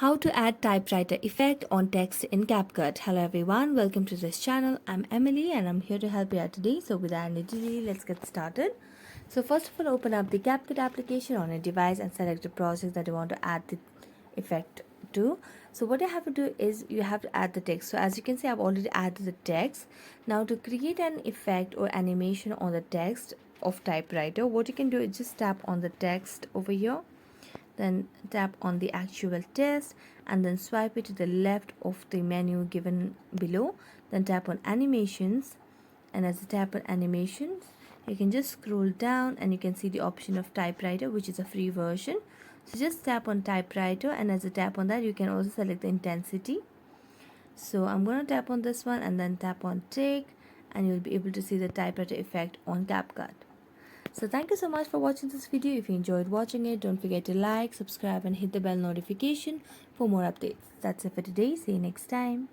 How to add typewriter effect on text in CapCut. Hello everyone, welcome to this channel. I'm Emily and I'm here to help you out today. So without any delay, let's get started. So first of all, open up the CapCut application on your device and select the project that you want to add the effect to. So what you have to do is you have to add the text. So as you can see, I've already added the text. Now to create an effect or animation on the text of typewriter, what you can do is just tap on the text over here, then tap on the actual text and then swipe it to the left of the menu given below, then tap on animations, and as you tap on animations you can just scroll down and you can see the option of typewriter, which is a free version. So just tap on typewriter, and as you tap on that you can also select the intensity. So I'm going to tap on this one and then tap on take, and you'll be able to see the typewriter effect on CapCut. So thank you so much for watching this video. If you enjoyed watching it, don't forget to like, subscribe and hit the bell notification for more updates. That's it for today. See you next time.